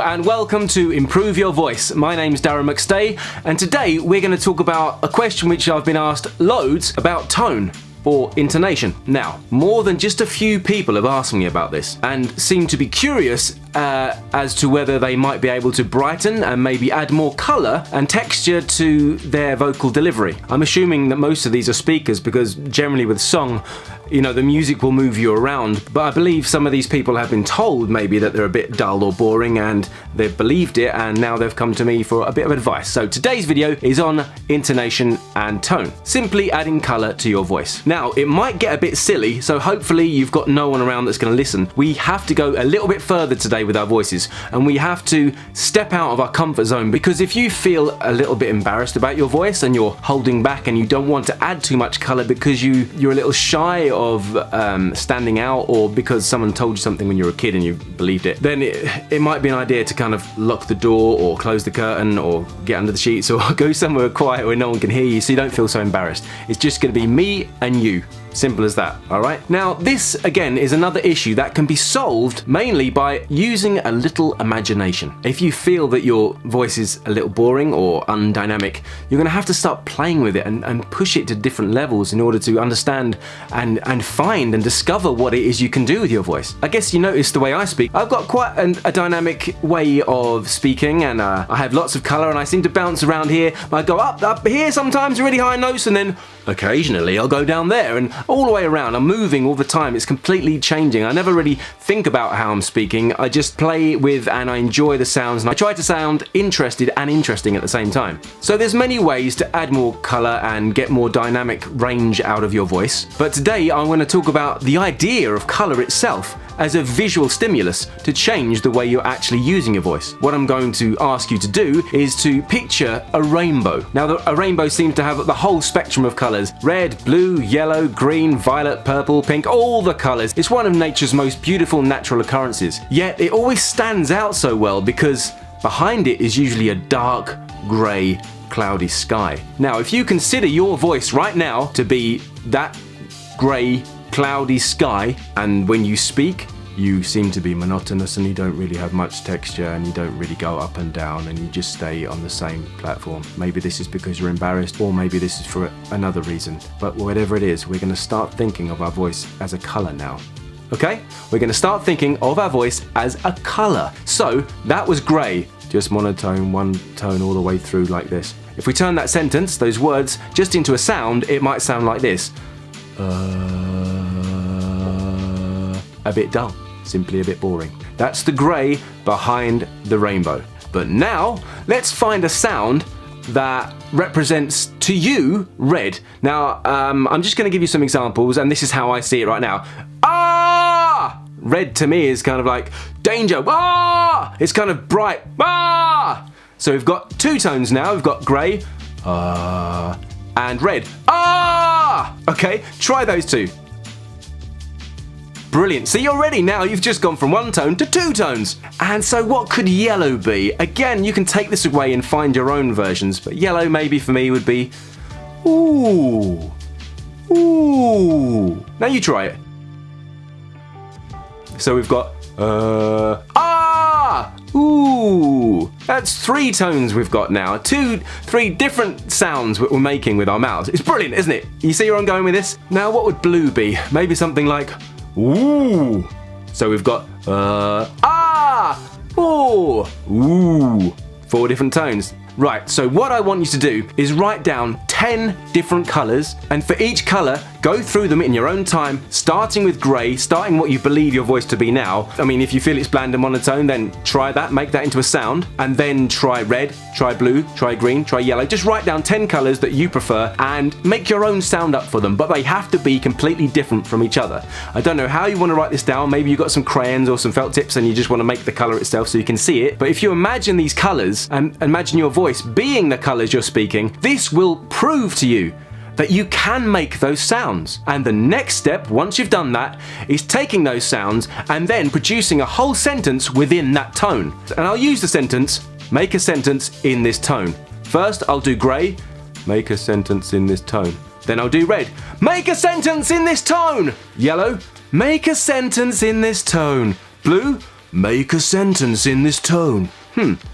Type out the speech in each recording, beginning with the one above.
and welcome to Improve Your Voice. My name's Darren McStay, and today we're going to talk about a question which I've been asked loads about: tone or intonation. Now, more than just a few people have asked me about this and seem to be curious as to whether they might be able to brighten and maybe add more colour and texture to their vocal delivery. I'm assuming that most of these are speakers because generally with song, you know, the music will move you around, but I believe some of these people have been told maybe that they're a bit dull or boring and they've believed it, and now they've come to me for a bit of advice. So today's video is on intonation and tone, simply adding colour to your voice. Now, it might get a bit silly, so hopefully you've got no one around that's going to listen. We have to go a little bit further today with our voices, and we have to step out of our comfort zone, because if you feel a little bit embarrassed about your voice and you're holding back and you don't want to add too much colour because you're a little shy of standing out, or because someone told you something when you were a kid and you believed it, then it might be an idea to kind of lock the door or close the curtain or get under the sheets or go somewhere quiet where no one can hear you so you don't feel so embarrassed. It's just going to be me and you. Simple as that, alright? Now, this again is another issue that can be solved mainly by using a little imagination. If you feel that your voice is a little boring or undynamic, you're going to have to start playing with it and push it to different levels in order to understand and find and discover what it is you can do with your voice. I guess you noticed the way I speak. I've got quite a dynamic way of speaking, and I have lots of colour, and I seem to bounce around here. I go up here sometimes, really high notes, and then occasionally I'll go down there, and all the way around. I'm moving all the time. It's completely changing. I never really think about how I'm speaking. I just play with and I enjoy the sounds, and I try to sound interested and interesting at the same time. So there's many ways to add more colour and get more dynamic range out of your voice. But today I'm going to talk about the idea of colour itself as a visual stimulus to change the way you're actually using your voice. What I'm going to ask you to do is to picture a rainbow. Now, a rainbow seems to have the whole spectrum of colours: red, blue, yellow, green, violet, purple, pink, all the colours. It's one of nature's most beautiful natural occurrences. Yet it always stands out so well because behind it is usually a dark, grey, cloudy sky. Now, if you consider your voice right now to be that grey, cloudy sky, and when you speak you seem to be monotonous and you don't really have much texture and you don't really go up and down and you just stay on the same platform. Maybe this is because you're embarrassed, or maybe this is for another reason, but whatever it is, we're going to start thinking of our voice as a colour now. Okay? We're going to start thinking of our voice as a colour. So that was grey, just monotone, one tone all the way through like this. If we turn that sentence, those words, just into a sound, it might sound like this. A bit dull, simply a bit boring. That's the grey behind the rainbow. But now, let's find a sound that represents to you red. Now, I'm just going to give you some examples, and this is how I see it right now. Ah! Red to me is kind of like danger. Ah! It's kind of bright. Ah! So we've got two tones now. We've got grey, and red. Ah! Okay, try those two. Brilliant. See, you're ready now. You've just gone from one tone to two tones. And so what could yellow be? Again, you can take this away and find your own versions, but yellow maybe for me would be ooh. Ooh. Now you try it. So we've got ooh. That's three tones we've got now. Three different sounds we're making with our mouths. It's brilliant, isn't it? You see where I'm going with this? Now, what would blue be? Maybe something like ooh. So we've got ooh. Four different tones. Right, so what I want you to do is write down 10 different colours, and for each colour, go through them in your own time, starting with grey, starting what you believe your voice to be now. I mean, if you feel it's bland and monotone, then try that, make that into a sound, and then try red, try blue, try green, try yellow. Just write down 10 colours that you prefer and make your own sound up for them, but they have to be completely different from each other. I don't know how you want to write this down. Maybe you've got some crayons or some felt tips and you just want to make the colour itself so you can see it. But if you imagine these colours and imagine your voice being the colours you're speaking, this will prove to you that you can make those sounds. And the next step, once you've done that, is taking those sounds and then producing a whole sentence within that tone. And I'll use the sentence, make a sentence in this tone. First, I'll do grey, make a sentence in this tone. Then I'll do red, make a sentence in this tone. Yellow, make a sentence in this tone. Blue, make a sentence in this tone.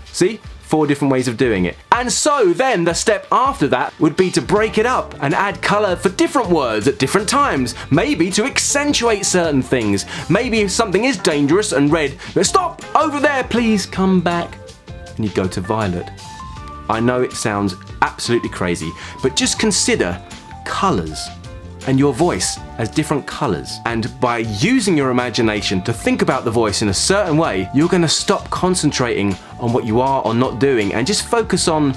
See? 4 different ways of doing it. And so then the step after that would be to break it up and add colour for different words at different times. Maybe to accentuate certain things. Maybe if something is dangerous and red, stop, over there, please come back. And you go to violet. I know it sounds absolutely crazy, but just consider colours and your voice as different colours. And by using your imagination to think about the voice in a certain way, you're going to stop concentrating on what you are or not doing and just focus on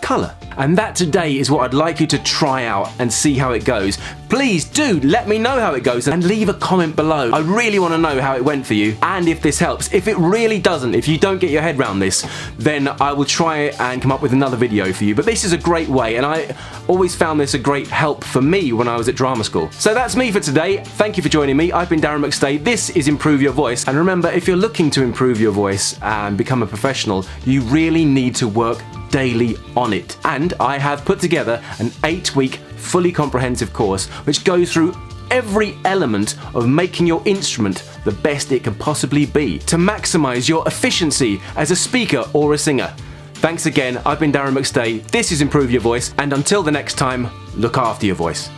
colour. And that today is what I'd like you to try out and see how it goes. Please do let me know how it goes and leave a comment below. I really want to know how it went for you and if this helps. If it really doesn't, if you don't get your head around this, then I will try and come up with another video for you. But this is a great way, and I always found this a great help for me when I was at drama school. So that's me for today. Thank you for joining me. I've been Darren McStay. This is Improve Your Voice. And remember, if you're looking to improve your voice and become a professional, you really need to work daily on it. And I have put together an 8-week fully comprehensive course which goes through every element of making your instrument the best it can possibly be to maximize your efficiency as a speaker or a singer. Thanks again. I've been Darren McStay. This is Improve Your Voice, and until the next time, look after your voice.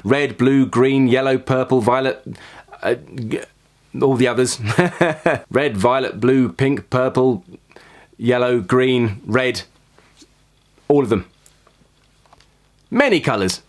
Red, blue, green, yellow, purple, violet, all the others. Red, violet, blue, pink, purple, yellow, green, red. All of them. Many colours.